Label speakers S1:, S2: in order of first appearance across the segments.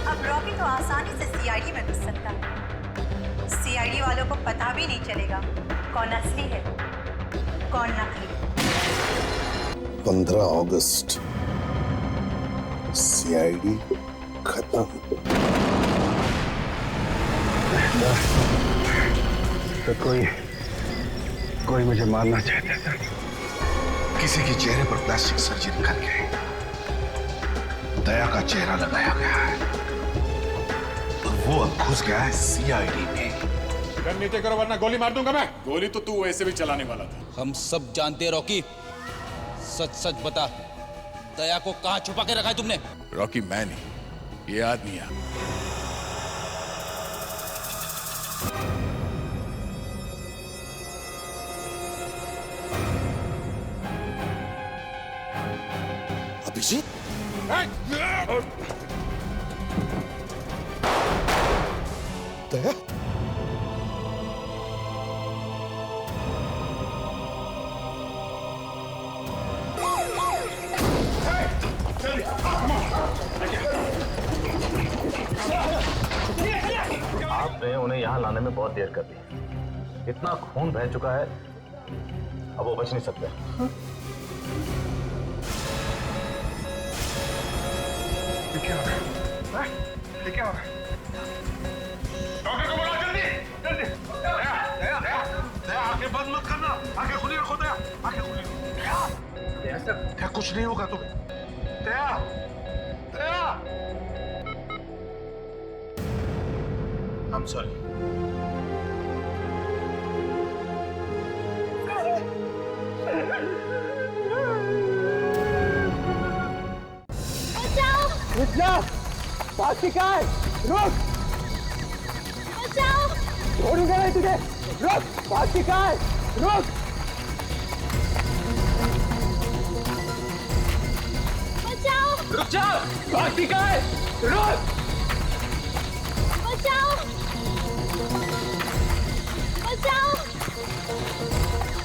S1: अब रॉकी तो आसानी से सीआईडी में घुस सकता है। सीआईडी वालों को पता भी नहीं चलेगा कौन असली है कौन नकली।
S2: 15 अगस्त सीआईडी खत्म।
S3: तो कोई मुझे मारना चाहता था।
S2: किसी के चेहरे पर प्लास्टिक सर्जरी करके दया का चेहरा लगाया गया है और वो अब घुस गया है सीआईडी में।
S4: नीचे करो वरना गोली मार दूंगा मैं। गोली तो तू वैसे भी चलाने वाला था।
S5: हम सब जानते हैं रॉकी, सच सच बता, दया को कहां छुपा के रखा है तुमने?
S4: रॉकी मैं नहीं, ये आदमी है।
S2: अभिजीत दया
S6: आपने उन्हें यहाँ लाने में बहुत देर कर दी। इतना खून बह चुका है, अब वो बच नहीं सकते।
S3: ये क्या हो रहा है? ये क्या हो रहा है? डॉक्टर को बुलाओ जल्दी, जल्दी। दया, आंखें बंद मत करना, आंखें खुली रखो दया, आंखें खुली रखो। दया कुछ नहीं होगा तुम्हें। दया, दया।
S6: I'm sorry.
S7: रुक जा, बाकी का है, रुक।
S8: बचाओ!
S7: छोड़ूंगा नहीं तुझे, रुक, बाकी का है, रुक।
S8: बचाओ!
S7: रुक जा, बाकी का है, रुक।
S8: बचाओ! बचाओ!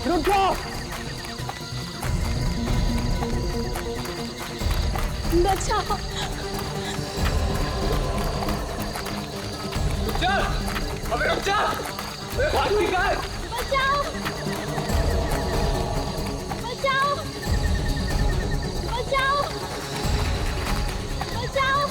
S7: रुक जा।
S8: बचाओ!
S7: रुक जा, अबे रुक जा, बाकी का है।
S8: बचाओ! बचाओ! बचाओ! बचाओ!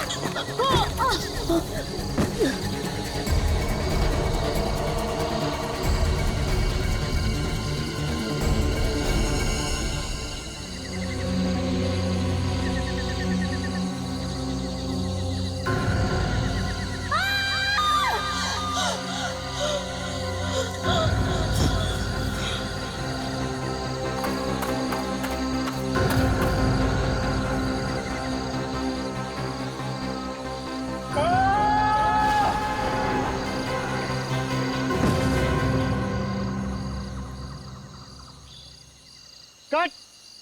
S7: Cut,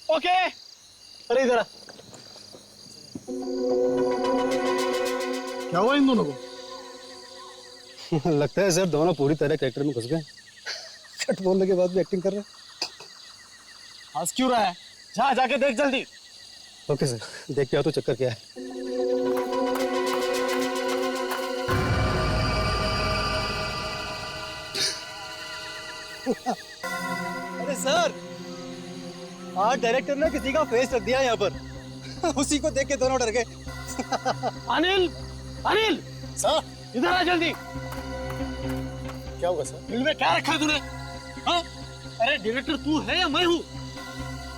S7: okay. अरे इधर आ। क्या हुआ इन दोनों को?
S3: लगता है सर दोनों पूरी तरह कैरेक्टर में घुस गए। कट बोलने के बाद भी एक्टिंग कर रहे हैं।
S7: हंस क्यों रहा है? जा जाके देख जल्दी।
S3: ओके सर, देख के आओ तो चक्कर क्या है।
S7: अरे सर, आज डायरेक्टर ने किसी का फेस रख दिया यहाँ पर। उसी को देख के दोनों डर गए। अनिल, अनिल
S3: सर,
S7: इधर आ जल्दी।
S3: क्या होगा सर?
S7: फिल्म में क्या रखा है तूने? हाँ? अरे डायरेक्टर तू है या मैं हूँ?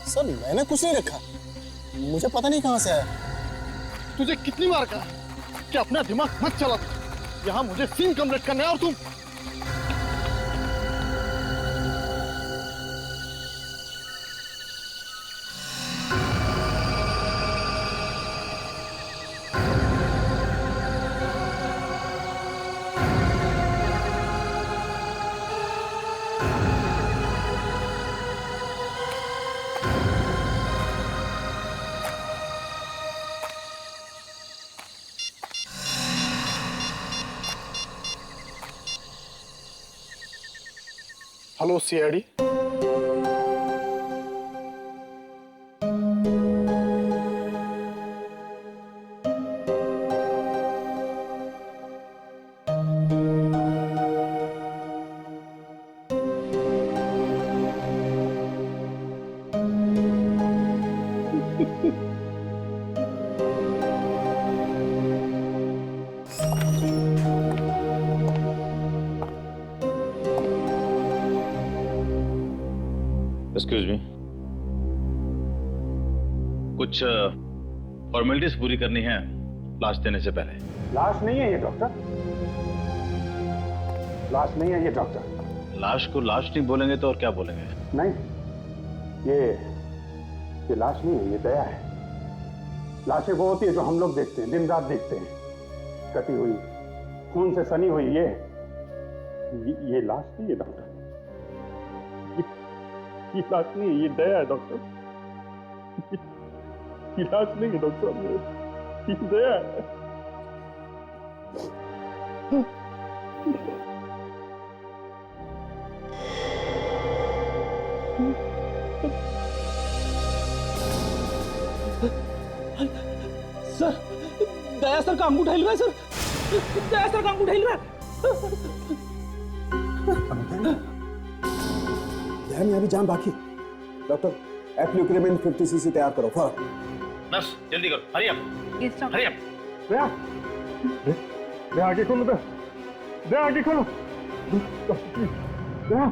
S3: सर मैंने कुछ नहीं रखा, मुझे पता नहीं कहाँ से आया।
S7: तुझे कितनी बार कहा कि अपना दिमाग मत चला। यहाँ मुझे सीन कंप्लीट करना है और तुम हेलो सीआईडी।
S6: एक्सक्यूज मी, कुछ फॉर्मेलिटीज पूरी करनी है लाश देने से पहले।
S3: लाश नहीं है ये डॉक्टर, लाश नहीं है ये डॉक्टर।
S6: लाश को लाश नहीं बोलेंगे तो और क्या बोलेंगे?
S3: नहीं, ये लाश नहीं है, ये दया है। लाशें वो होती है जो हम लोग देखते हैं, दिन रात देखते हैं, कटी हुई, खून से सनी हुई। ये लाश नहीं है डॉक्टर, ये लाश नहीं है, ये दया है डॉक्टर। ये लाश नहीं है डॉक्टर साहब, ये दया है।
S7: सर, दया सर का अंगूठा हिल रहा है सर, दया सर का अंगूठा हिल रहा है।
S9: ध्यान में अभी जान बाकी। डॉक्टर एप्लिक्रेमेंट 50 सीसी तैयार करो फौरन।
S6: नर्स जल्दी करो, हरी अप, हरी अप।
S3: दया, दया आगे खोलो, दया आगे खोलो, दया।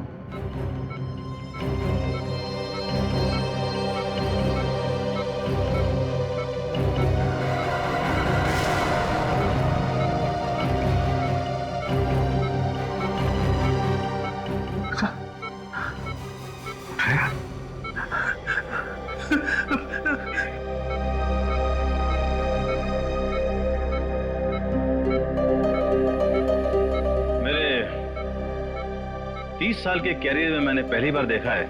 S6: मेरे 30 साल के कैरियर में मैंने पहली बार देखा है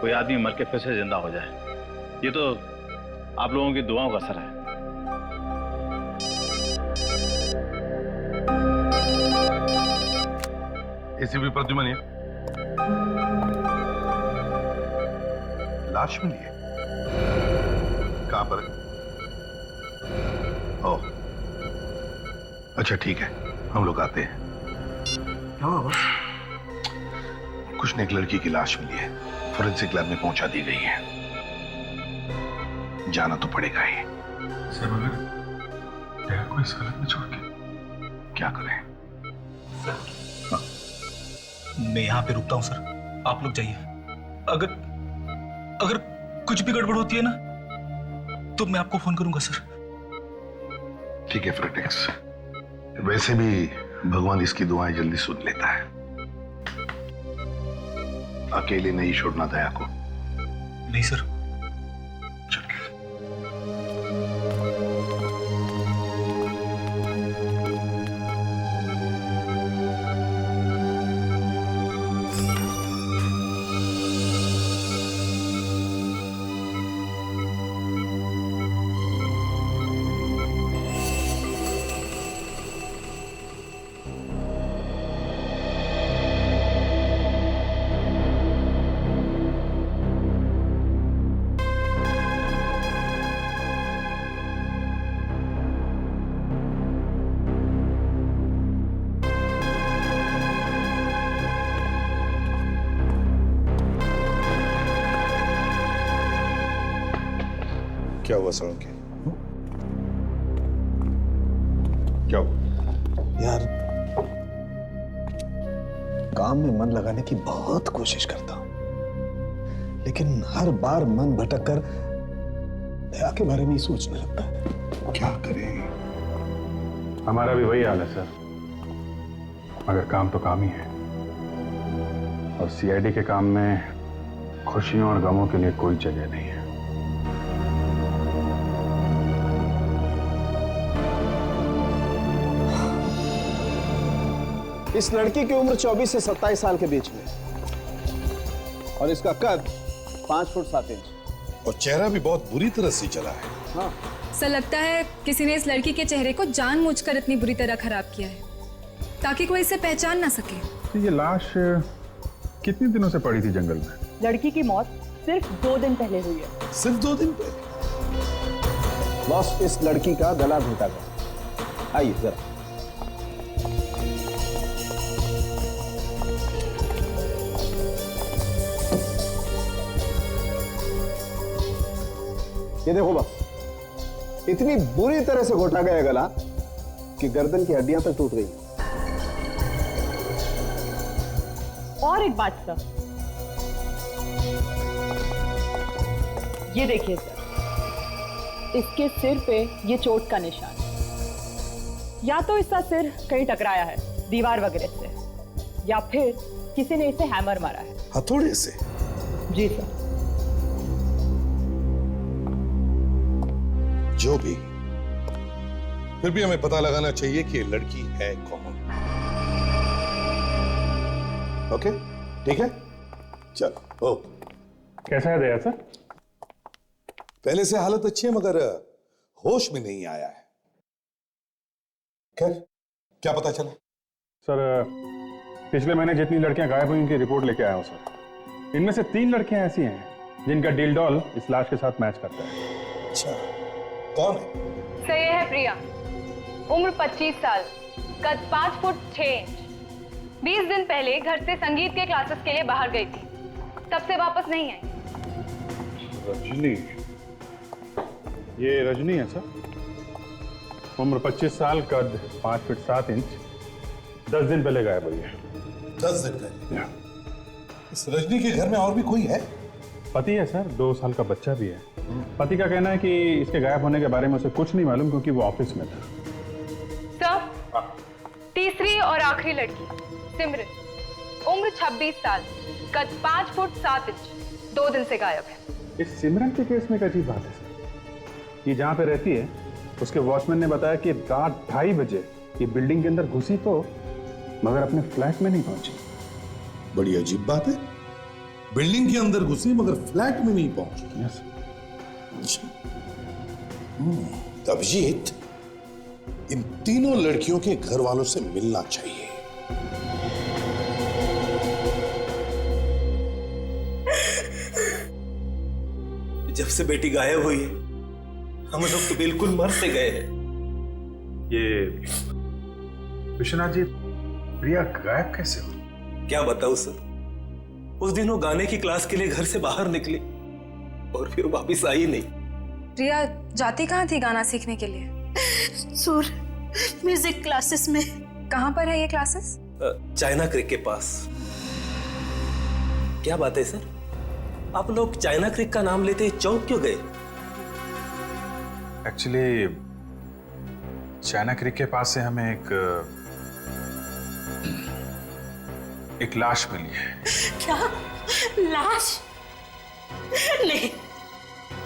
S6: कोई आदमी मर के फिर से जिंदा हो जाए। ये तो आप लोगों की दुआओं का असर है।
S2: एसीपी प्रद्युमन ये लाश मिली है, कहां पर? ओह, अच्छा ठीक है, हम लोग आते हैं।
S9: क्या हुआ बस?
S2: कुछ ने एक लड़की की लाश मिली है, फोरेंसिक लैब में पहुंचा दी गई है। जाना तो पड़ेगा ही।
S3: सर मगर दया को इस हालत में छोड़ के
S2: क्या करें?
S7: मैं यहाँ पे रुकता हूँ सर, आप लोग जाइए। अगर कुछ भी गड़बड़ होती है ना तो मैं आपको फोन करूंगा सर।
S2: ठीक है फ्रेटेक्स, वैसे भी भगवान इसकी दुआएं जल्दी सुन लेता है। अकेले नहीं छोड़ना दया को।
S7: नहीं सर।
S2: चल के।
S4: क्या हुआ सड़क के? क्या हुआ?
S9: यार, काम में मन लगाने की बहुत कोशिश करता हूं, लेकिन हर बार मन भटक कर दया के बारे में ही सोचने लगता है।
S2: क्या करें?
S3: हमारा भी वही हाल है सर, मगर काम तो काम ही है, और सीआईडी के काम में खुशियों और गमों के लिए कोई जगह नहीं है।
S9: इस लड़की की उम्र 24 से 27 साल के बीच में, और इसका कद 5 फुट 7 इंच,
S4: और चेहरा भी बहुत बुरी तरह से चला है।
S9: हाँ।
S10: ऐसा लगता है किसी ने इस लड़की के चेहरे को जानबूझकर इतनी बुरी तरह खराब किया है ताकि कोई इसे पहचान ना सके।
S3: तो ये लाश कितने दिनों से पड़ी थी जंगल में?
S11: लड़की की मौत सिर्फ 2 दिन पहले हुई है।
S4: सिर्फ 2 दिन पहले?
S9: बॉस, इस लड़की का गला घोटा गया। आइए जरा। ये देखो बस, इतनी बुरी तरह से घोटा गया गला कि गर्दन की हड्डियां तक टूट गई।
S11: और एक बात सर, ये देखिए सर, इसके सिर पे ये चोट का निशान। या तो इसका सिर कहीं टकराया है दीवार वगैरह से, या फिर किसी ने इसे हैमर मारा है।
S2: हथौड़े से?
S11: जी सर।
S2: जो भी, फिर भी हमें पता लगाना चाहिए कि ये लड़की है कौन। ओके, ठीक है, चलो। ओ,
S3: कैसा है दया सर?
S2: पहले से हालत अच्छी है मगर होश में नहीं आया है। खैर, क्या पता चला?
S3: सर, पिछले महीने जितनी लड़कियां गायब हुई उनकी रिपोर्ट लेके आया हूं सर। इनमें से 3 लड़कियां ऐसी हैं जिनका डील डॉल इस लाश के साथ मैच करता है।
S2: अच्छा, कौन है?
S10: सर ये है प्रिया, उम्र 25 साल, कद 5 फुट 6 इंच। 20 दिन पहले घर से संगीत के क्लासेस के लिए बाहर गई थी, तब से वापस नहीं आई।
S3: रजनी, ये रजनी है सर। उम्र 25 साल, कद 5 फुट 7 इंच, 10 दिन पहले गायब हुई है।
S2: 10 दिन पहले? इस रजनी के घर में और भी कोई है?
S3: पति है सर, 2 साल का बच्चा भी है। पति का कहना है कि इसके गायब होने के बारे में उसे कुछ नहीं मालूम क्योंकि वो ऑफिस में था।
S10: सर, तीसरी और आखिरी लड़की सिमरन, उम्र 26 साल, कद 5 फुट 7 इंच, 2 दिन से गायब है।
S3: इस सिमरन के केस में एक अजीब बात है सर। ये जहाँ पे रहती है उसके वॉचमैन ने बताया कि रात 2:30 बजे ये बिल्डिंग के अंदर घुसी तो, मगर अपने फ्लैट में नहीं पहुंची।
S2: बड़ी अजीब बात है, बिल्डिंग के अंदर घुसी मगर फ्लैट में नहीं पहुंची।
S3: यस।
S2: अभिजीत, इन तीनों लड़कियों के घर वालों से मिलना चाहिए।
S7: जब से बेटी गायब हुई है हम लोग तो बिल्कुल मर से गए हैं।
S3: ये विश्वनाथ जी, प्रिया गायब कैसे हुई?
S7: क्या बताऊं सर, उस दिन वो गाने की क्लास के लिए घर से बाहर निकली और फिर वापस आई नहीं।
S10: प्रिया जाती कहाँ थी गाना सीखने के लिए?
S8: सुर म्यूजिक क्लासेस में।
S10: कहाँ पर है ये क्लासेस?
S7: चाइना क्रिक के पास। क्या बात है सर, आप लोग चाइना क्रिक का नाम लेते चौंक क्यों गए?
S3: एक्चुअली चाइना क्रिक के पास से हमें एक लाश मिली है।
S8: क्या? लाश? नहीं,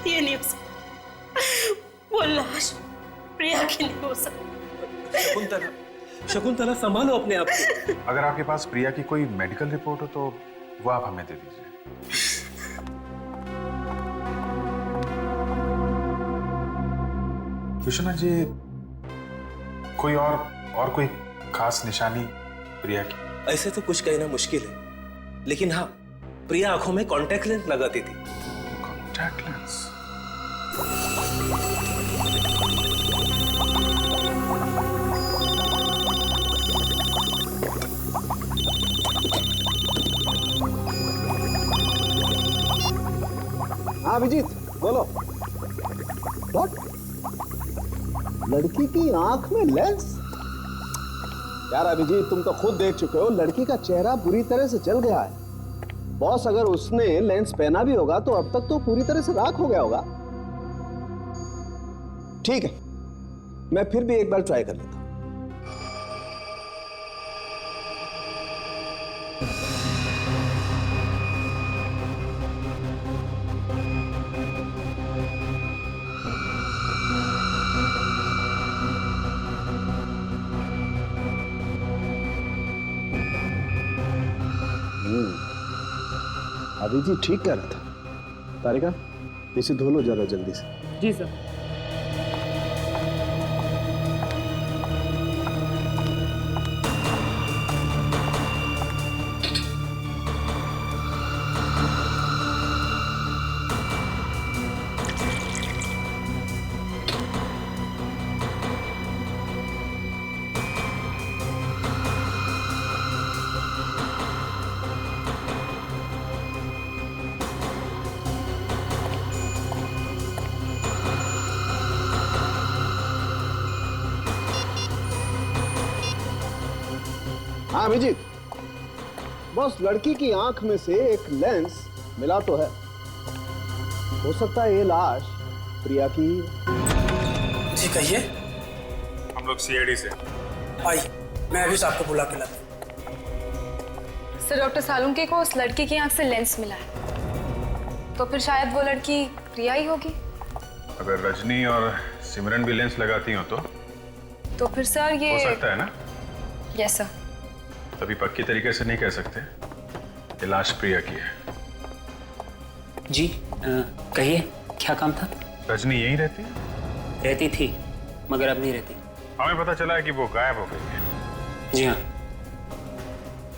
S8: ये नहीं हो सकता। वो लाश प्रिया की नहीं हो सकती।
S7: शकुंतला, शकुंतला संभालो अपने आप को।
S3: अगर आपके पास प्रिया की कोई मेडिकल रिपोर्ट हो तो वो आप हमें दे दीजिए। विश्वनाथ जी, कोई और कोई खास निशानी प्रिया की?
S7: ऐसे तो कुछ कहना मुश्किल है, लेकिन हाँ, प्रिया आंखों में कॉन्टैक्ट लेंस लगाती थी।
S3: Contact lens?
S9: हाँ अभिजीत, बोलो। व्हाट? लड़की की आंख में लेंस? यार अभिजीत, तुम तो खुद देख चुके हो, लड़की का चेहरा बुरी तरह से जल गया है। बॉस, अगर उसने लेंस पहना भी होगा तो अब तक तो पूरी तरह से राख हो गया होगा। ठीक है, मैं फिर भी एक बार ट्राई कर लेता हूं। अभिजीत ठीक कह रहा था। तारिका, इसे धो लो जरा जल्दी से।
S11: जी सर।
S9: हाँ अभिजीत, बस लड़की की आंख में से एक लेंस मिला तो है। हो सकता है ये लाश प्रिया की।
S7: जी कहिए।
S3: हम लोग सीआईडी से।
S7: आई, मैं अभी आपको बुला के लाता हूं।
S10: सर, डॉक्टर सालुंके को उस लड़की की आंख से लेंस मिला है, तो फिर शायद वो लड़की प्रिया ही होगी।
S3: अगर रजनी और सिमरन भी लेंस लगाती हो
S10: तो फिर सर ये
S3: हो सकता है ना?
S10: Yes sir.
S3: तभी पक्की तरीके से नहीं कह सकते ये लाश प्रिया की है।
S12: जी कहिए, क्या काम था?
S3: रजनी यहीं रहती है?
S12: रहती थी, मगर अब नहीं रहती।
S3: हमें पता चला है कि वो गायब हो गई है।
S12: जी हाँ।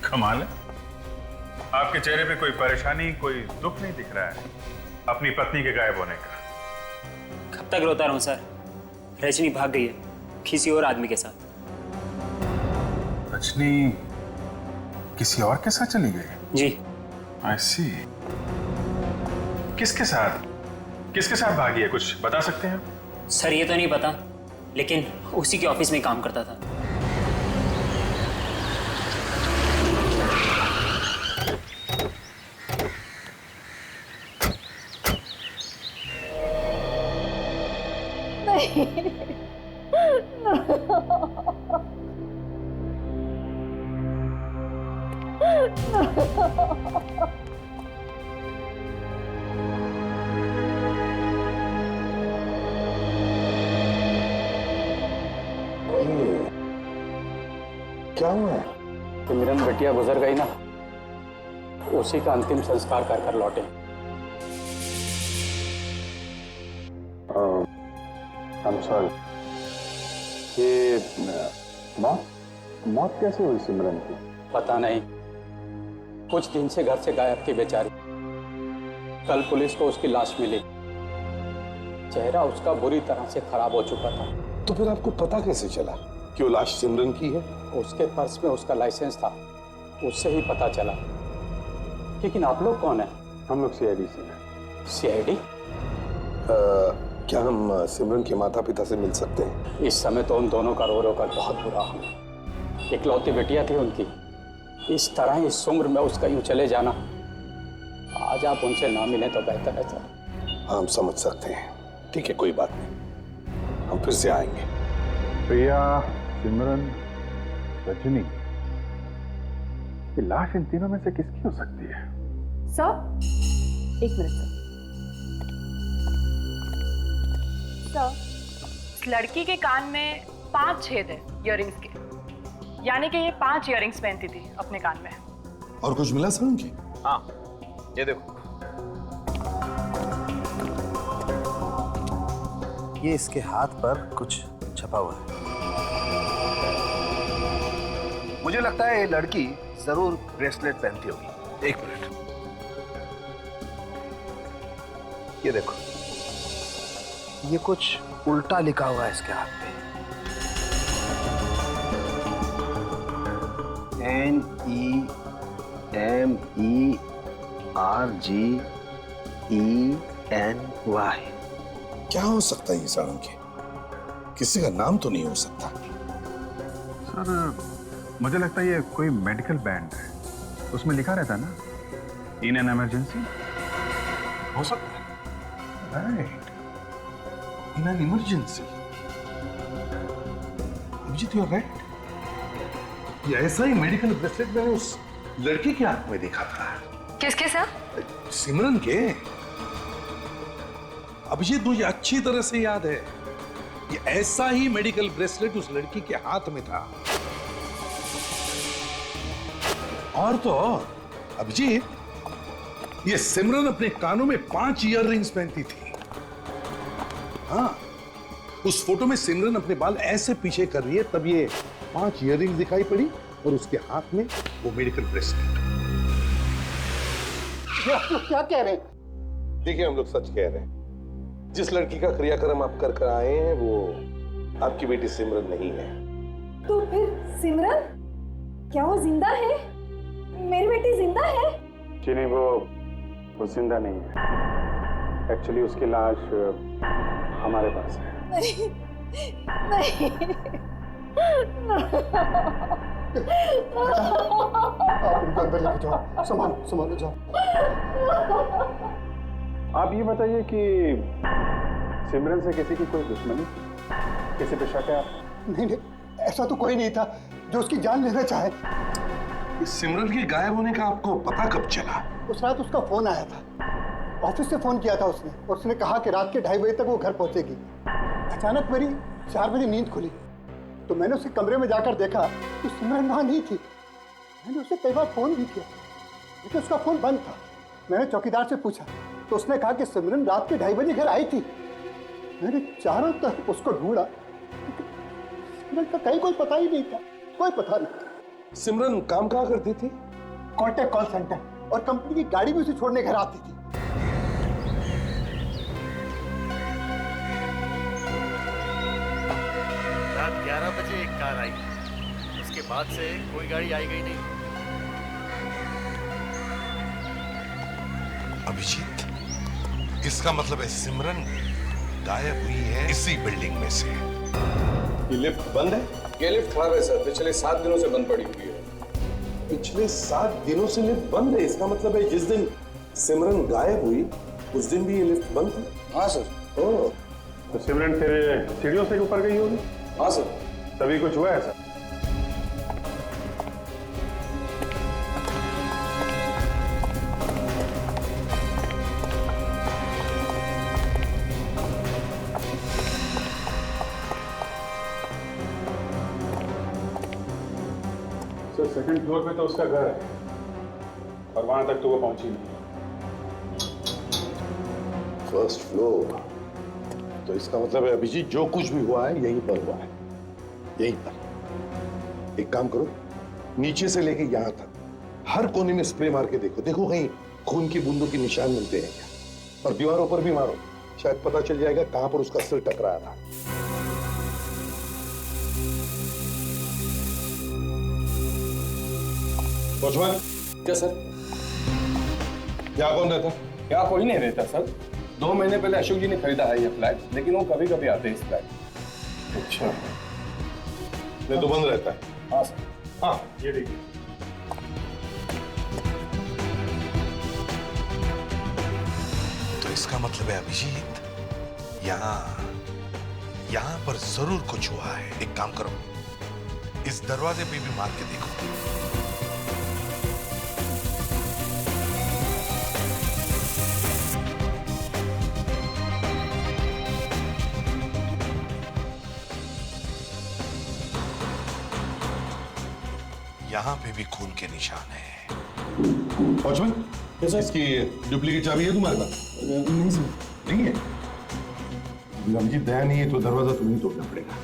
S3: कमाल है, आपके चेहरे पे कोई परेशानी, कोई दुख नहीं दिख रहा है अपनी पत्नी के गायब होने का।
S12: कब तक रोता रहूं सर? रजनी भाग गई है किसी और आदमी के साथ।
S3: रजनी किसी और के साथ चली गई?
S12: जी।
S3: आई सी। किसके साथ? किसके साथ भागी है, कुछ बता सकते हैं?
S12: सर ये तो नहीं पता, लेकिन उसी के ऑफिस में काम करता था।
S9: क्या हुआ?
S13: सिमरन बेटिया गुजर गई ना, उसी का अंतिम संस्कार कर कर लौटे।
S9: I'm sorry। ये मौत कैसे हुई सिमरन की?
S13: पता नहीं, कुछ दिन से घर से गायब थी बेचारी। कल पुलिस को उसकी लाश मिली, चेहरा उसका बुरी तरह से खराब हो चुका था।
S9: तो फिर आपको पता कैसे चला कि वो लाश सिमरन की है?
S13: उसके पर्स में उसका लाइसेंस था, उससे ही पता चला। लेकिन आप लोग कौन है?
S9: हम लोग सीआईडी से हैं।
S13: सीआईडी?
S9: क्या हम सिमरन के माता पिता से मिल सकते हैं?
S13: इस समय तो उन दोनों का रो रो कर बहुत बुरा हाल है। इकलौती बेटिया थी उनकी, इस तरह इस उम्र में उसका यूं चले जाना, आज आप उनसे ना मिलें तो बेहतर है सर।
S9: हम समझ सकते हैं, ठीक है, कोई बात नहीं, हम फिर से आएंगे।
S3: प्रिया, सिमरन, रजनी, ये लाश इन तीनों में से किसकी हो सकती है?
S11: सर एक मिनट सर।
S14: इस लड़की के कान में 5 छेद है इयररिंग्स के, यानी कि ये 5 इयररिंग्स पहनती थी अपने कान में।
S2: और कुछ मिला सर उनकी?
S6: हाँ, ये देखो,
S9: ये इसके हाथ पर कुछ छपा हुआ है। मुझे लगता है ये लड़की जरूर ब्रेसलेट पहनती होगी। एक मिनट, ये देखो, ये कुछ उल्टा लिखा हुआ है इसके हाथ पे। NEMERGENY।
S2: क्या हो सकता है ये सालुंके? किसी का नाम तो नहीं हो सकता।
S3: सर मुझे लगता है ये कोई मेडिकल बैंड है, उसमें लिखा रहता है ना, इन एन इमरजेंसी।
S2: हो सकता है, right, in an emergency. Abhijeet, you are right. ये ऐसा ही मेडिकल ब्रेसलेट मैंने उस लड़के के हाथ में देखा था।
S10: किसके सर?
S2: सिमरन के। अभिजीत, मुझे अच्छी तरह से याद है, ये ऐसा ही मेडिकल ब्रेसलेट उस लड़की के हाथ में था। और तो और अभिजीत, ये सिमरन अपने कानों में 5 इयररिंग्स पहनती थी। हाँ, उस फोटो में सिमरन अपने बाल ऐसे पीछे कर रही है, तब ये 5 इयररिंग्स दिखाई पड़ी और उसके हाथ में वो मेडिकल ब्रेसलेट।
S9: आप लोग क्या कह रहे हैं? देखिए, हम लोग सच कह रहे हैं। जिस लड़की का क्रियाक्रम आप कर कर आए हैं वो आपकी बेटी सिमरन नहीं है।
S11: तो फिर सिमरन, क्या वो जिंदा है? मेरी बेटी जिंदा है?
S3: जी नहीं, वो जिंदा नहीं है। एक्चुअली उसकी लाश हमारे पास है।
S11: नहीं, नहीं।
S9: आप उनको अंदर लेके जाओ, संभालो जाओ।
S3: आप ये बताइए कि सिमरन से किसी की कोई दुश्मनी, किसी पे शक है आप?
S15: नहीं नहीं, ऐसा तो कोई नहीं था जो उसकी जान लेना चाहे।
S2: इस सिमरन के गायब होने का आपको पता कब चला?
S15: उस रात उसका फोन आया था, ऑफिस से फोन किया था उसने, और उसने कहा कि रात के 2:30 बजे तक वो घर पहुंचेगी। अचानक मेरी 4 बजे नींद खुली, तो मैंने उसके कमरे में जाकर देखा तो सिमरन वहां नहीं थी। मैंने उसे कई बार फोन भी किया लेकिन उसका फोन बंद था। मैंने चौकीदार से पूछा तो उसने कहा कि सिमरन रात के 2:30 बजे घर आई थी। मैंने चारों तरफ उसको ढूंढा, सिमरन का कहीं कोई पता ही नहीं था, कोई पता नहीं।
S2: सिमरन काम कहाँ करती थी?
S15: कॉन्टैक्ट कॉल सेंटर, और कंपनी की गाड़ी भी उसे छोड़ने घर आती थी।
S16: रात 11 बजे एक कार आई, उसके बाद से कोई गाड़ी आई गई नहीं।
S2: अभिजीत, इसका मतलब है सिमरन गायब हुई है इसी बिल्डिंग में से।
S3: ये लिफ्ट बंद है?
S17: ये लिफ्ट खराब है सर, पिछले 7 दिनों से बंद पड़ी हुई है।
S2: पिछले 7 दिनों से लिफ्ट बंद है? इसका मतलब है जिस दिन सिमरन गायब हुई उस दिन भी ये लिफ्ट बंद थी?
S17: हाँ सर।
S3: ओह, तो सिमरन फिर सीढ़ियों से ऊपर गई होगी?
S17: हाँ सर।
S3: तभी कुछ हुआ है सर? सर सेकंड फ्लोर पे तो उसका घर है और वहां तक तो वो पहुंची नहीं।
S2: फर्स्ट फ्लोर, तो इसका मतलब है अभिजीत जो कुछ भी हुआ है यहीं पर हुआ है, यहीं पर। एक काम करो, नीचे से लेके यहां तक हर कोने में स्प्रे मार के देखो, देखो कहीं खून की बूंदों के निशान मिलते हैं क्या। और दीवारों पर भी मारो, शायद पता चल जाएगा कहां पर उसका सिर टकराया था।
S17: क्या सर?
S2: यहाँ कौन रहता?
S17: यहाँ कोई नहीं रहता सर। 2 महीने पहले अशोक जी ने खरीदा है ये फ्लैट, लेकिन वो कभी कभी आते हैं इस फ्लैट।
S2: अच्छा, ये तो बंद रहता है?
S17: हाँ सर।
S3: हाँ, ये देखिए।
S2: तो इसका मतलब है अभिजीत यहाँ पर जरूर कुछ हुआ है। एक काम करो, इस दरवाजे पे भी मार के देखो। यहाँ पे भी खून के निशान है। वॉचमैन, इसकी डुप्लीकेट चाबी है तुम्हारे पास?
S17: नहीं सर।
S2: नहीं है? अभिजीत दया नहीं है तो दरवाजा तुम्हें तोड़ना पड़ेगा।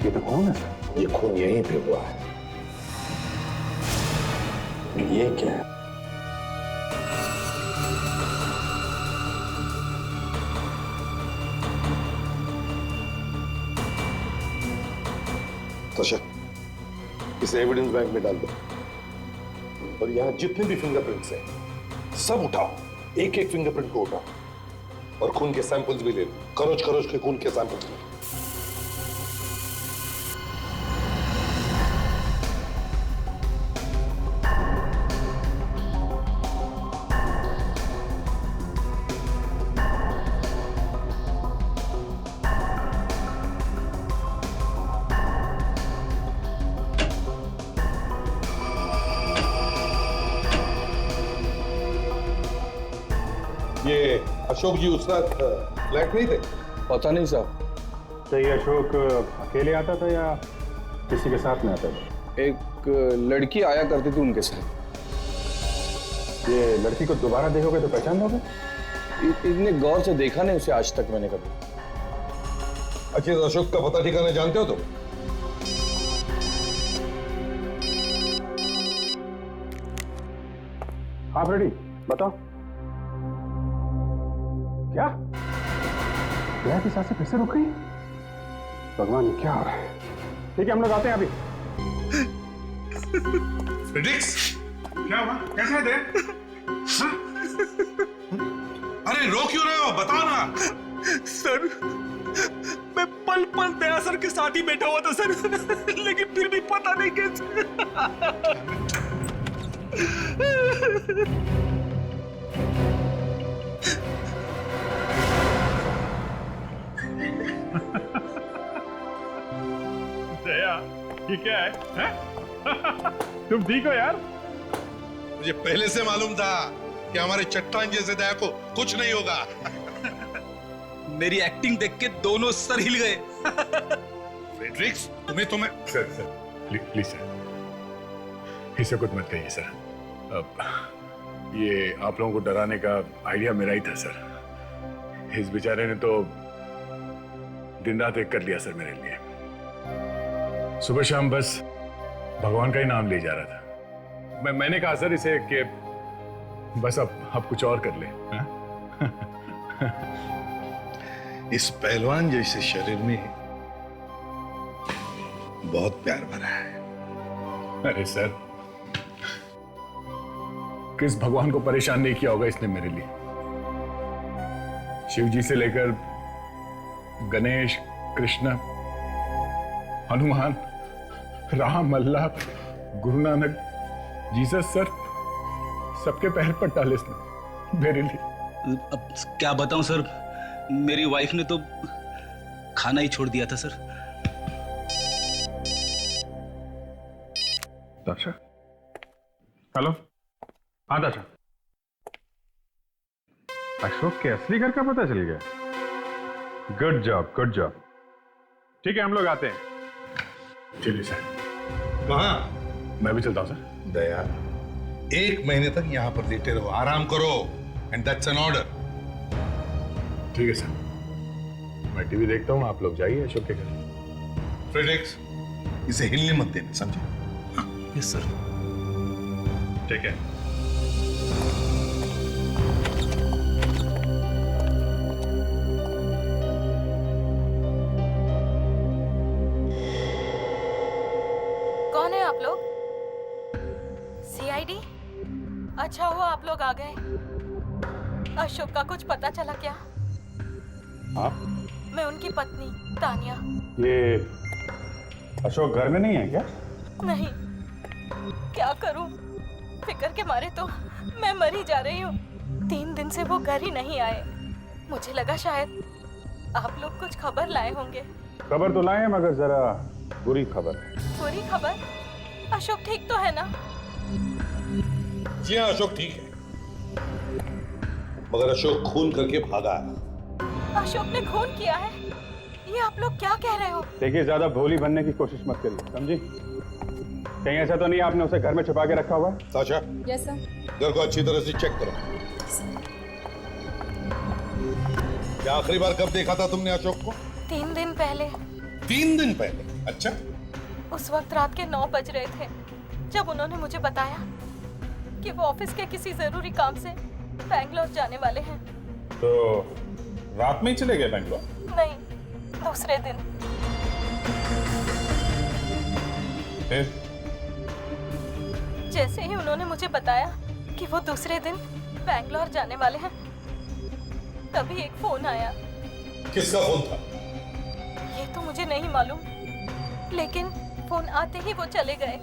S3: ये तो खून है सर।
S2: ये खून यहीं पे हुआ है।
S17: ये क्या है?
S2: तोशक, इसे एविडेंस बैंक में डाल दो और यहाँ जितने भी फिंगरप्रिंट्स हैं सब उठाओ, एक एक फिंगरप्रिंट को उठाओ और खून के सैंपल्स भी ले लो, खरोच खरोच के खून के सैंपल्स ले लो। ये अशोक जी उस रात फ्लैट नहीं थे?
S17: पता नहीं साहब।
S3: तो ये अशोक अकेले आता था या किसी के साथ में आता था?
S17: एक लड़की आया करती थी उनके साथ।
S3: ये लड़की को दोबारा देखोगे तो पहचान लोगे?
S17: इतने गौर से देखा नहीं उसे आज तक मैंने कभी।
S3: अच्छा, अशोक का पता ठिकाना जानते हो तुम?
S17: हाँ फ्रेडी, बताओ। क्या प्रिया की सांसें फिर से रुक गई? भगवान, ये क्या हो रहा है? ठीक है, हम लोग आते हैं अभी।
S3: फ्रेडिक्स, क्या हुआ? कैसे है दे? हाँ? अरे रो क्यों रहे हो? बताओ ना।
S12: सर, मैं पल पल दया सर के साथ ही बैठा हुआ था सर, लेकिन फिर भी पता नहीं कैसे।
S3: दया, ये क्या है? तुम ठीक हो यार? मुझे पहले से मालूम था कि हमारे चट्टान जैसे दया को कुछ नहीं होगा।
S5: मेरी एक्टिंग देख के दोनों सर हिल गए।
S3: फ्रेडरिक्स, तुम्हें
S18: सर प्लीज सर, इसे कुछ मत कहिए सर। अब ये आप लोगों को डराने का आइडिया मेरा ही था सर। इस बेचारे ने तो दिन रात एक कर लिया सर मेरे लिए। सुबह शाम बस भगवान का ही नाम ले जा रहा था। मैंने कहा सर इसे कि बस अब कुछ और कर ले।
S2: इस पहलवान जैसे शरीर में बहुत प्यार भरा है।
S18: अरे सर, किस भगवान को परेशान नहीं किया होगा इसने मेरे लिए। शिव जी से लेकर गणेश, कृष्ण, हनुमान, राम, अल्लाह, गुरु नानक, जीसस सर, सबके पैर पर डाले इसने मेरे लिए।
S5: अब क्या बताऊं सर, मेरी वाइफ ने तो खाना ही छोड़ दिया था सर।
S18: दाशा, हेलो। हाँ दाशा, अशोक के असली घर का पता चल गया। Good job, good job. ठीक है, हम लोग आते हैं। चलिए सर।
S2: कहाँ?
S18: मैं भी चलता हूं सर।
S2: दया, 1 महीने तक यहां पर लेटे रहो, आराम करो, एंड दैट्स एन ऑर्डर।
S18: ठीक है सर, मैं टीवी देखता हूँ, आप लोग जाइए अशोक के घर।
S2: फ्रेडरिक्स, इसे हिलने मत देना, समझे?
S5: Yes sir.
S18: ठीक है।
S14: कौन है आप लोग? सीआईडी? अच्छा हुआ आप लोग आ गए। अशोक का कुछ पता चला क्या?
S18: हाँ?
S14: मैं उनकी पत्नी तानिया।
S18: ये अशोक घर में नहीं है क्या?
S14: नहीं, क्या करूं? फिक्र के मारे तो मैं मर ही जा रही हूँ। 3 दिन से वो घर ही नहीं आए। मुझे लगा शायद आप लोग कुछ खबर लाए होंगे।
S18: खबर तो लाए हैं, मगर जरा बुरी खबर है।
S14: बुरी खबर? अशोक ठीक तो है ना?
S2: जी हाँ, अशोक ठीक है, मगर अशोक खून करके भागा है।
S14: अशोक ने खून किया है? ये आप लोग क्या कह रहे हो?
S18: देखिए, ज्यादा भोली बनने की कोशिश मत करिए, समझी? कहीं ऐसा तो नहीं आपने उसे घर में छुपा के रखा हुआ है?
S2: Sasha,
S11: yes sir.
S2: घर को अच्छी तरह से चेक करो। क्या आखिरी बार कब देखा था तुमने अशोक को?
S14: 3 दिन पहले।
S2: 3 दिन पहले? अच्छा।
S14: उस वक्त रात के 9 बज रहे थे जब उन्होंने मुझे बताया कि वो ऑफिस के किसी जरूरी काम से बैंगलोर जाने वाले हैं।
S18: तो रात में ही चले गए बैंगलोर?
S14: नहीं, दूसरे दिन।
S18: फिर?
S14: जैसे ही उन्होंने मुझे बताया कि वो दूसरे दिन बैंगलोर जाने वाले हैं, तभी एक फोन आया।
S2: किसका फोन था?
S14: ये तो मुझे नहीं मालूम, लेकिन फोन आते ही वो चले गए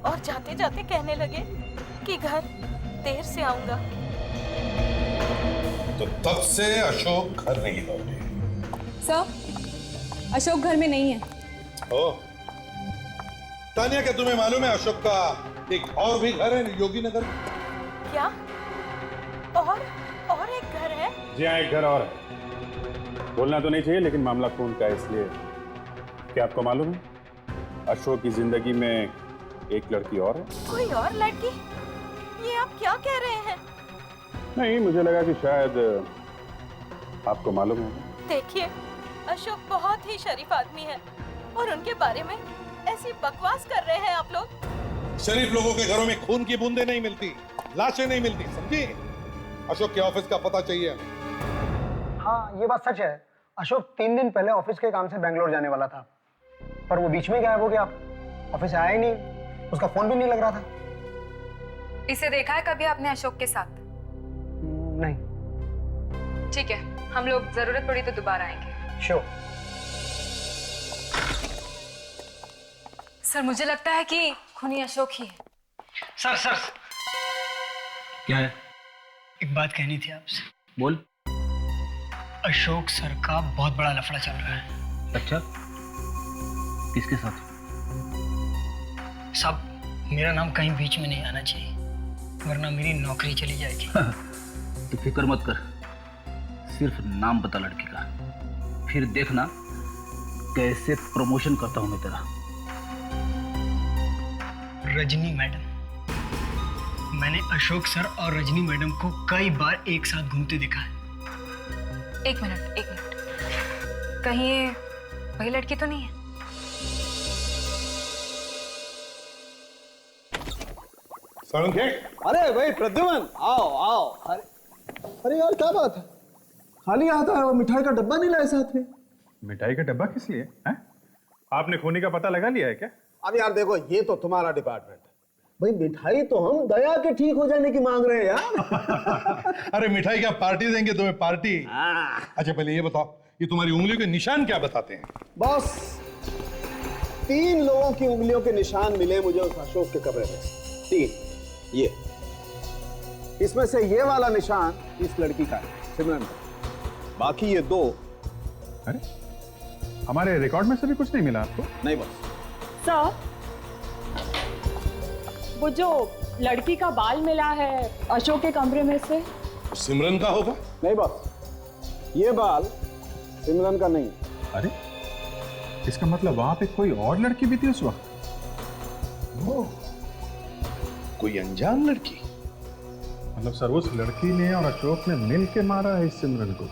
S14: और जाते जाते कहने लगे कि घर देर से आऊंगा।
S2: तो तब से अशोक घर नहीं लौटे।
S11: सर, अशोक घर में नहीं है।
S2: ओ, तानिया, क्या तुम्हें मालूम है अशोक का एक और भी घर है योगी नगर में?
S14: क्या? और एक घर है?
S18: जी हाँ, एक घर और है। बोलना तो नहीं चाहिए, लेकिन मामला खून का है, इसलिए। क्या आपको मालूम है अशोक की जिंदगी में एक लड़की और है?
S14: कोई और लड़की? ये आप क्या कह रहे हैं?
S18: नहीं, मुझे लगा कि शायद आपको मालूम है।
S14: देखिए, अशोक बहुत ही शरीफ आदमी है और उनके बारे में ऐसी बकवास कर रहे हैं आप लोग।
S2: शरीफ लोगों के घरों में खून की बूंदें नहीं मिलती, लाशें नहीं मिलती, समझी? अशोक के ऑफिस का पता चाहिए।
S7: हाँ, ये बात सच है। अशोक 3 दिन पहले ऑफिस के काम से बेंगलोर जाने वाला था, पर वो बीच में गायब हो गया। ऑफिस आया ही नहीं, उसका फोन भी नहीं लग रहा था।
S10: इसे देखा है कभी आपने अशोक के साथ?
S7: नहीं।
S10: ठीक है, हम लोग जरूरत पड़ी तो दोबारा आएंगे।
S7: श्योर।
S10: सर, मुझे लगता है कि खूनी अशोक ही है।
S7: सर
S5: क्या है?
S7: एक बात कहनी थी आपसे।
S5: बोल।
S7: अशोक सर का बहुत बड़ा लफड़ा चल रहा है।
S5: अच्छा, किसके साथ?
S7: साहब, मेरा नाम कहीं बीच में नहीं आना चाहिए, वरना मेरी नौकरी चली जाएगी।
S5: तो फिक्र मत कर, सिर्फ नाम बता लड़की का, फिर देखना कैसे प्रमोशन करता हूं मैं तेरा।
S7: रजनी मैडम। मैंने अशोक सर और रजनी मैडम को कई बार एक साथ घूमते देखा है।
S10: एक मिनट। कहीं ये वही लड़की तो नहीं है?
S9: अरे भाई प्रद्युमन, आओ। अरे यार, क्या बात है? खाली हाथ आया और मिठाई का डब्बा नहीं लाए साथ में?
S18: मिठाई का डब्बा किस लिए है? आपने खूनी का पता लगा लिया है क्या?
S9: अब यार देखो, ये तो तुम्हारा डिपार्टमेंट है भाई। मिठाई तो हम दया के ठीक हो जाने की मांग रहे हैं यार।
S2: अरे मिठाई क्या पार्टी देंगे तुम्हें, पार्टी? अच्छा पहले ये बताओ, ये तुम्हारी उंगलियों के निशान क्या बताते हैं?
S9: बॉस, 3 लोगों की उंगलियों के निशान मिले मुझे उस अशोक के कमरे में। 3। ये इसमें से ये वाला निशान इस लड़की का है, सिमरन का। बाकी ये 2।
S18: अरे हमारे रिकॉर्ड में से भी कुछ नहीं मिला आपको?
S9: नहीं बॉस।
S11: सर, वो जो लड़की का बाल मिला है अशोक के कमरे में से,
S2: सिमरन का होगा?
S9: नहीं बॉस, ये बाल सिमरन का नहीं।
S18: अरे इसका मतलब वहां पे कोई और लड़की भी थी उस वक्त?
S2: कोई अनजान लड़की?
S18: मतलब सर, उस लड़की ने और अशोक ने मिल के मारा है इस सिमरन को?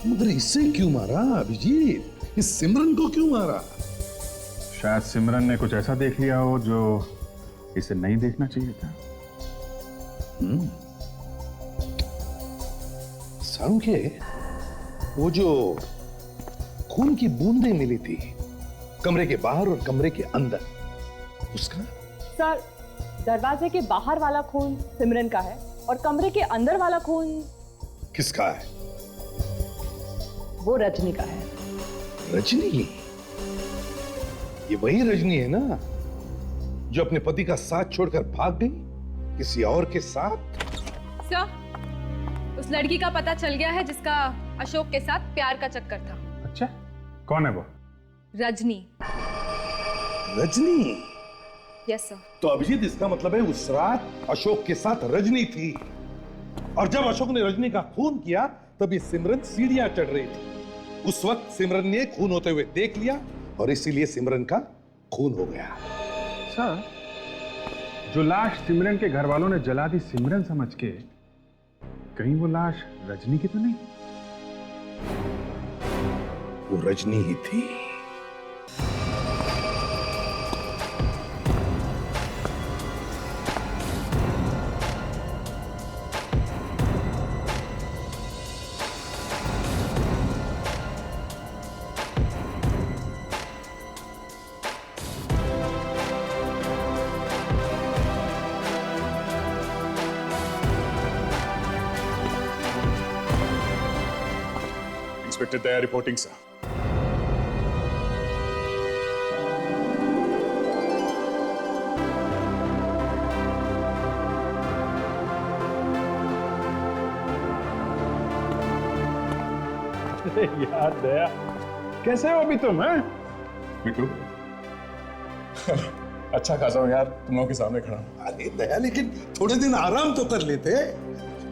S2: मगर इससे क्यों मारा अभिजीत? इस सिमरन को क्यों मारा?
S18: शायद सिमरन ने कुछ ऐसा देख लिया हो जो इसे नहीं देखना चाहिए था।
S2: सारुंखे, वो जो खून की बूंदें मिली थी कमरे के बाहर और कमरे के अंदर, उसका?
S11: सर, दरवाजे के बाहर वाला खून सिमरन का है और कमरे के अंदर वाला खून
S2: किसका है?
S11: वो रजनी का है।
S2: रजनी? ये वही रजनी है ना जो अपने पति का साथ छोड़कर भाग गई किसी और के साथ?
S10: सर, उस लड़की का पता चल गया है जिसका अशोक के साथ प्यार का चक्कर था।
S18: अच्छा, कौन है वो?
S10: रजनी।
S2: रजनी?
S10: Yes sir.
S2: तो अभिजीत, इसका मतलब है उस रात अशोक के साथ रजनी थी, और जब अशोक ने रजनी का खून किया तब ये सिमरन सीढ़ियां चढ़ रही थी। उस वक्त सिमरन ने खून होते हुए देख लिया और इसीलिए सिमरन का खून हो गया।
S18: सर, जो लाश सिमरन के घर वालों ने जला दी सिमरन समझ के, कहीं वो लाश रजनी की तो नहीं?
S2: वो रजनी ही थी।
S18: इंस्पेक्टर दया रिपोर्टिंग सर। यार दया, कैसे हो अभी तुम? हैं बिट्टू? अच्छा खासा हूँ यार, तुम लोगों के सामने खड़ा हूं।
S2: अरे दया, लेकिन थोड़े दिन आराम तो कर लेते।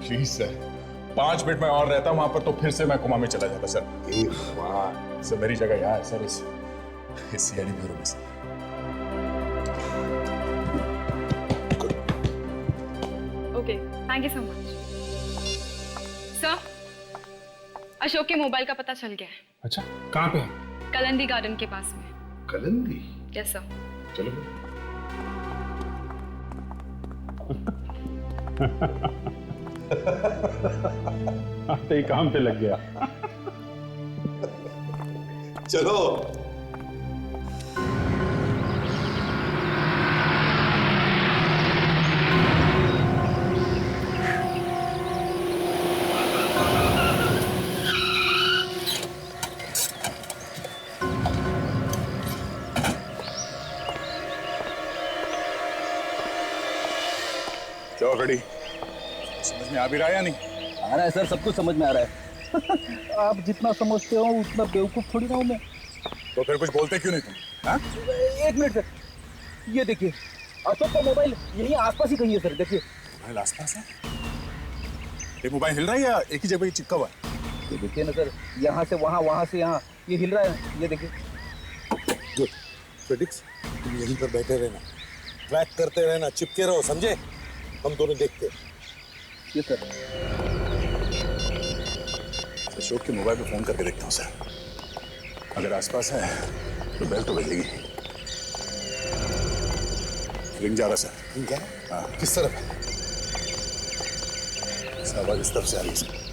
S18: प्लीज सर, 5 मिनट में और रहता वहां पर तो फिर से मैं कोमा में चला जाता सर। वाह सर, मेरी जगह यहाँ है सर, इस सीआईडी ब्यूरो में sir.
S10: Okay, thank you so much. Sir, Ashok के मोबाइल का पता चल गया है।
S18: अच्छा, कहाँ पे है?
S10: कलंदी गार्डन के पास में।
S2: कलंदी?
S10: Yes sir.
S18: चलो। आते ही काम पे लग गया।
S2: चलो।
S18: क्या खड़ी? समझ में आ भी रहा है या नहीं?
S5: आ रहा है सर, सब कुछ समझ में आ रहा है। आप जितना समझते हो उतना बेवकूफ थोड़ी ना हूं मैं।
S18: तो फिर कुछ बोलते क्यों नहीं तुम? हाँ?
S5: एक मिनट सर, ये देखिए अशोक का मोबाइल यही आसपास ही कहीं है सर। देखिए
S18: मोबाइल आसपास है? ये मोबाइल हिल रहा है या एक ही जगह चिपका हुआ है?
S5: ये देखिए ना सर, यहाँ से वहाँ, वहाँ से यहाँ, ये हिल रहा है। ये देखिए।
S19: गुड फेडिक्स, तुम यहीं पर बैठे रहना, ट्रैक करते रहना, चिपके रहो, समझे? हम दोनों देखते हैं।
S5: ये सर।
S18: अशोक के मोबाइल पे फोन करके देखता हूँ सर। अगर आसपास है तो बेल तो बजेगी। रिंग जा रहा सर।
S19: रिंग जा रहा?
S18: हाँ।
S19: किस तरफ है?
S18: आवाज इस तरफ से आ रही है सर।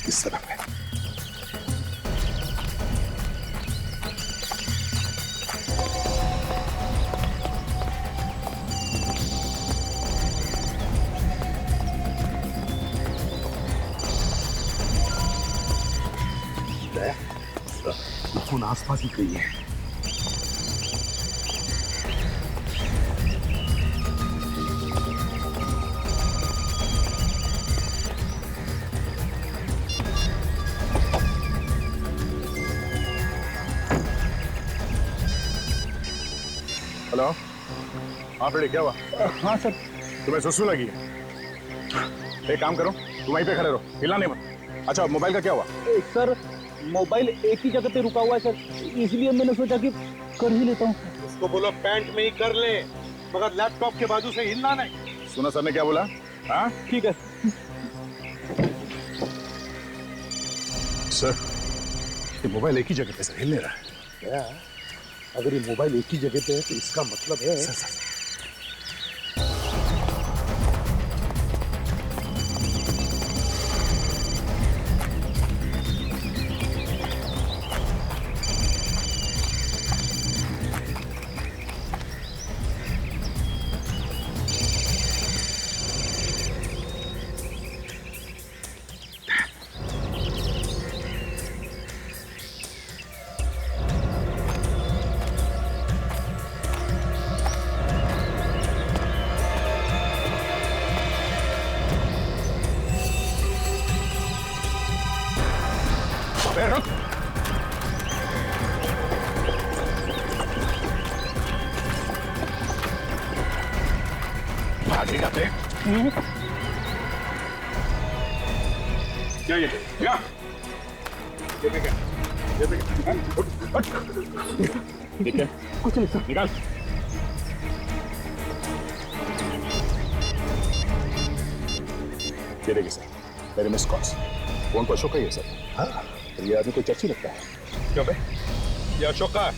S18: इस तरफ है। फोन आसपास ही कहीं है। हेलो, हाँ फ्रेडी, क्या हुआ?
S5: हाँ सर।
S18: तुम्हें सुसु लगी है? एक काम करो, तुम वहीं पे खड़े रहो, हिलना नहीं मत। अच्छा, मोबाइल का क्या हुआ?
S5: सर मोबाइल एक ही जगह पे रुका हुआ है सर, इसलिए मैंने सोचा कि कर ही लेता हूँ।
S19: उसको बोलो पैंट में ही कर ले, मगर लैपटॉप के बाजू से हिलना नहीं।
S18: सुना सर ने क्या बोला? हाँ
S5: ठीक है
S18: सर। ये मोबाइल एक ही जगह पे सर हिल नहीं रहा है।
S19: क्या? अगर ये मोबाइल एक ही जगह पे है तो इसका मतलब है
S18: सर। ठीक है,
S5: कुछ नहीं सर।
S18: निकाल। ये देखिए सर, मेरे मिस कॉल्स। फोन पर अशोक का ही है सर। हाँ, ये आदमी कोई चर्ची लगता है।
S19: क्यों बे? ये अशोक का है?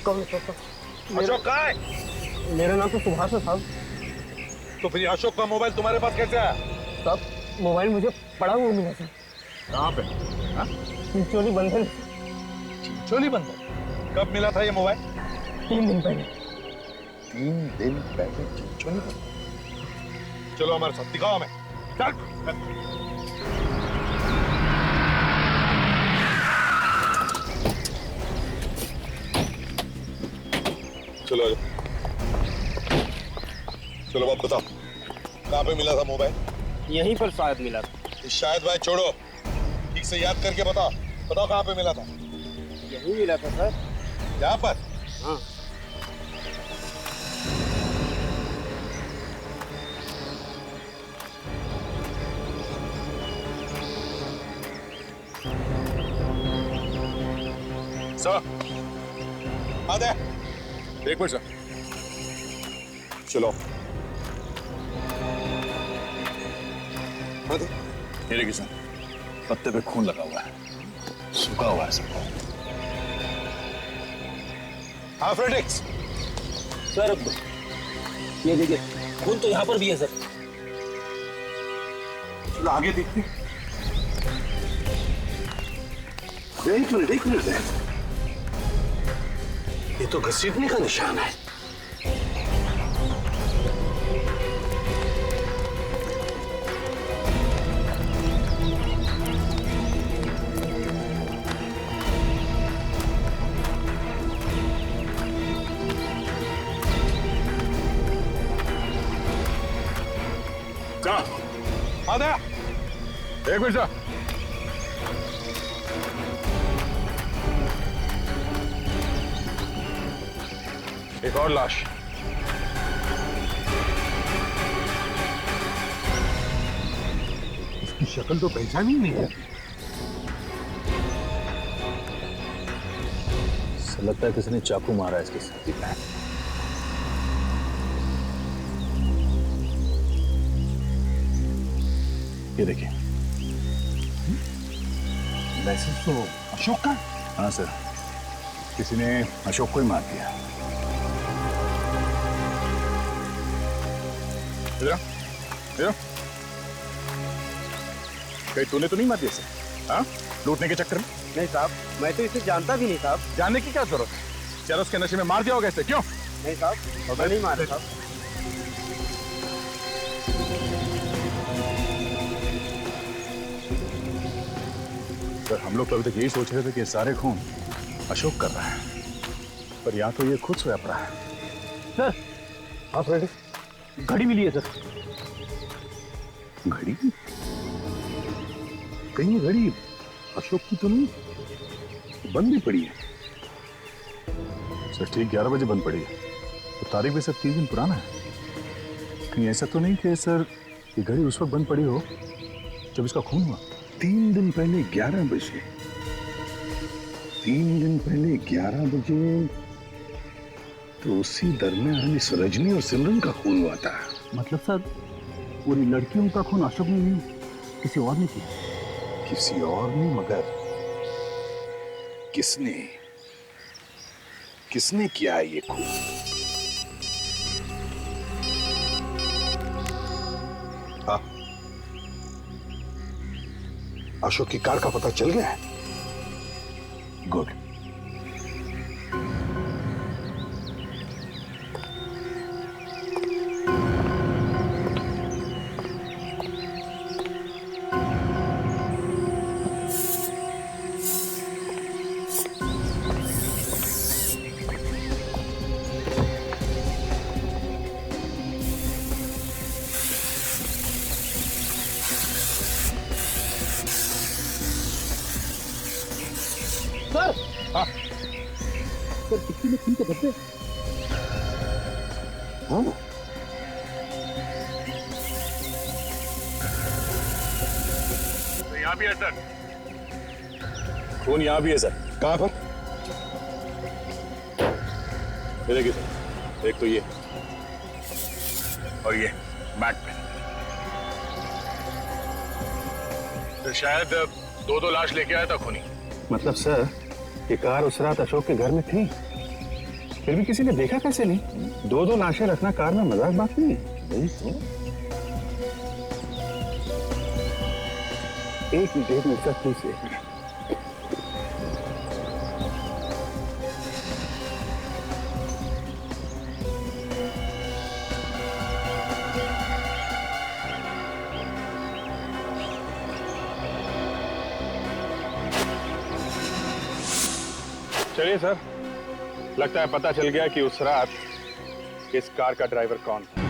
S7: कौन अशोक का?
S19: अशोक का है?
S7: मेरा नाम तो सुभाष है साहब।
S19: तो फिर अशोक का मोबाइल तुम्हारे पास कैसे आया?
S7: साहब मोबाइल मुझे पड़ा हुआ मिला सर।
S19: कहाँ पे? हाँ?
S7: चिंचोली बंधन।
S19: चिंचोली बंधन? कब मिला था ये मोबाइल?
S7: 3 दिन पहले।
S19: 3 दिन पहले चिंचोली बंधन? चलो हमारे साथ, दिखाओ हमें। चल। चलो आजा। चलो बात बताओ, कहाँ पे मिला था मोबाइल?
S7: यहीं पर शायद मिला था।
S19: शायद भाई छोड़ो, ठीक से याद करके बताओ। बताओ कहाँ पे मिला था?
S7: यहीं मिला था सर।
S19: यहाँ पर?
S7: हाँ।
S18: सर आते एक मिनट सर। चलो ये देखिए सर, पत्ते पे खून लगा हुआ है, सूखा हुआ है सब। हाँ फ्रेडेक्स
S5: सर ये देखिए खून तो यहाँ पर भी है सर।
S18: चलो आगे देखते। एक मिनट
S9: ये तो घसीटने का निशान है।
S18: आते एक मिनट सर। एक और लाश।
S2: इसकी शक्ल तो पहचानी नहीं है।
S6: लगता है किसी ने चाकू मारा है इसके साथी पे। ये देखिए
S2: मैसेज तो अशोक का।
S18: हाँ सर, किसी ने अशोक को ही मार दिया। इधर कहीं तूने तो नहीं मार दिया इसे? हाँ, लूटने के चक्कर में?
S7: नहीं साहब, मैं तो इसे जानता भी नहीं साहब।
S18: जानने की क्या जरूरत है? चलो उसके नशे में मार दिया होगा इसे, क्यों?
S7: नहीं साहब, मैं नहीं मारा साहब।
S18: सर हम लोग तो अभी तक यही सोच रहे थे कि ये सारे खून अशोक कर रहा है, पर यहाँ तो ये खुद स्वैप रहा है।
S5: सर
S2: हाँ फ्रेडी,
S5: घड़ी मिली है सर।
S2: घड़ी? कहीं ये घड़ी अशोक की तो नहीं? बंद भी पड़ी है।
S18: सर ठीक 11 बजे बंद पड़ी है, तो तारीख भी सर 3 दिन पुराना है। कहीं ऐसा तो नहीं कि सर ये घड़ी उस वक्त बंद पड़ी हो जब इसका खून हुआ?
S2: 3 दिन पहले 11 बजे? 3 दिन पहले 11 बजे तो उसी दरमियान इस रजनी और सिमरन का खून हुआ था।
S5: मतलब सर पूरी लड़कियों का खून अशोक ने नहीं, किसी और ने किया?
S2: किसी और ने, मगर किसने किया है ये खून? हाँ, अशोक की कार का पता चल गया है? गुड।
S5: सर
S18: हाँ
S5: सर किसी ने खून के धब्बे।
S2: हाँ
S18: तो यहाँ भी है सर, खून यहाँ भी है सर।
S2: कहाँ पर?
S18: ये देखिए सर, एक तो ये और ये मैट पे। तो शायद 2 लाश लेके आया था खूनी।
S9: मतलब सर ये कार उस रात अशोक के घर में थी, फिर भी किसी ने देखा कैसे नहीं? 2 लाशें रखना कार में मजाक बात नहीं है। एक मिनट सर प्लीज।
S18: चलिए सर, लगता है पता चल गया कि उस रात इस कार का ड्राइवर कौन था।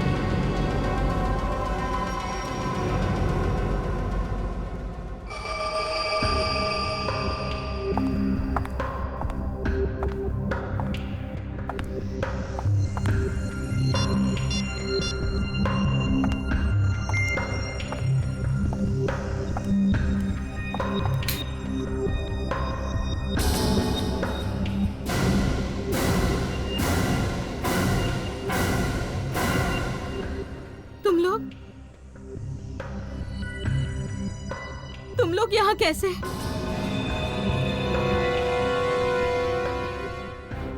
S14: तुम लोग यहाँ कैसे?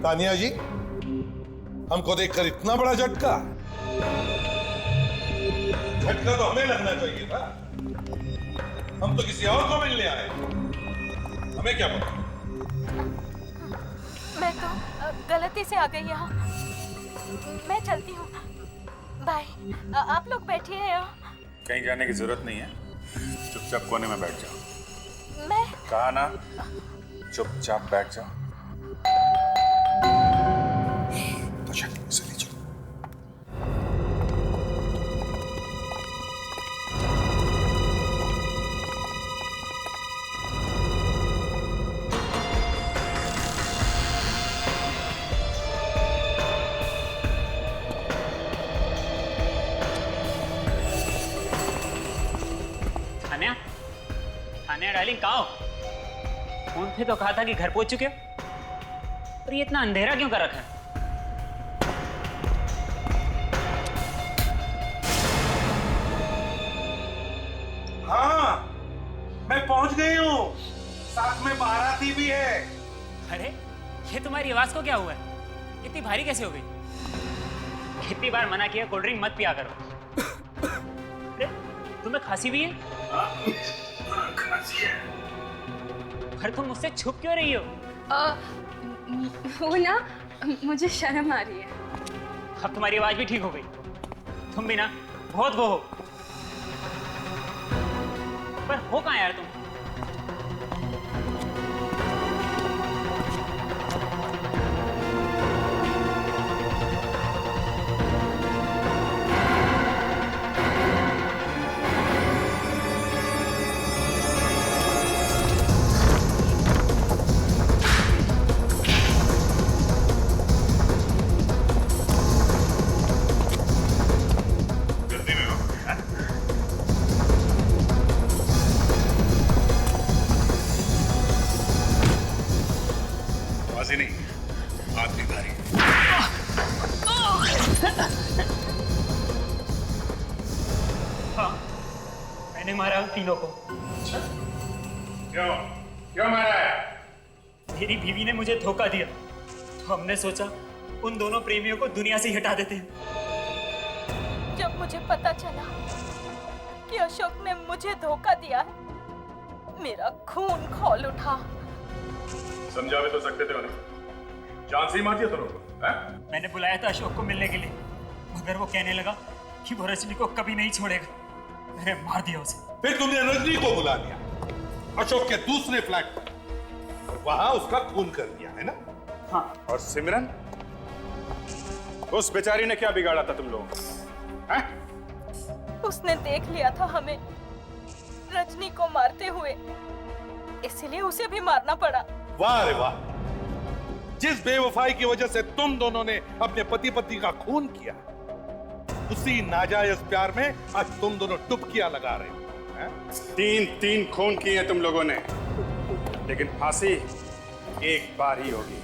S2: तानिया जी, हमको देखकर इतना बड़ा झटका? झटका तो हमें लगना चाहिए था। हम तो किसी और को मिलने आए, हमें क्या पता?
S14: मैं तो गलती से आ गई यहाँ। मैं चलती हूँ, बाय। आप लोग बैठिए यहाँ।
S18: कहीं जाने की जरूरत नहीं है, चुपचाप कोने में बैठ जाओ।
S14: मैं
S18: कहा ना, चुपचाप बैठ जाओ।
S2: अच्छा, चलिए चलो।
S20: थानिया, थानिया डार्लिंग कहाँ हो? फोन पे तो कहा था कि घर पहुंच चुके हो, पर ये इतना अंधेरा क्यों कर रखा है?
S2: हाँ, मैं पहुंच गई हूँ। साथ में बाराती भी है।
S20: अरे, ये तुम्हारी आवाज को क्या हुआ है? इतनी भारी कैसे हो गई? कितनी बार मना किया कोल्ड ड्रिंक मत पिया करो। अरे, तुम्हें खांसी भी है?
S2: खांसी है।
S20: पर तुम मुझसे छुप क्यों रही हो?
S10: वो ना, मुझे शर्म आ रही है।
S20: अब तुम्हारी आवाज भी ठीक हो गई। तुम भी ना बहुत वो हो। पर हो कहाँ यार तुम? मैंने मारा उन तीनों को।
S18: क्यों मारा है?
S20: मेरी बीवी ने मुझे धोखा दिया, तो हमने सोचा उन दोनों प्रेमियों को दुनिया से ही हटा देते हैं।
S14: जब मुझे पता चला कि अशोक ने मुझे धोखा दिया है, मेरा खून खौल उठा।
S18: समझा भी तो सकते थे उन्हें, जान से ही मार दिया तुम लोगों को।
S20: मैंने बुलाया था अशोक को मिलने के लिए, मगर वो कहने लगा कि वो रजनी को कभी नहीं छोड़ेगा। मैंने मार दिया उसे।
S2: फिर तुमने रजनी को बुला लिया अशोक के दूसरे फ्लैट पर, वहां उसका खून कर दिया है ना?
S20: हाँ।
S18: और सिमरन, उस बेचारी ने क्या बिगाड़ा था तुम लोगों को?
S14: उसने देख लिया था हमें रजनी को मारते हुए, इसलिए उसे भी मारना पड़ा।
S2: वाह रे वाह, जिस बेवफाई की वजह से तुम दोनों ने अपने पति पत्नी का खून किया, उसी नाजायज प्यार में आज तुम दोनों डुबकियां लगा रहे हो।
S18: तीन खून किए तुम लोगों ने, लेकिन फांसी एक बार ही होगी।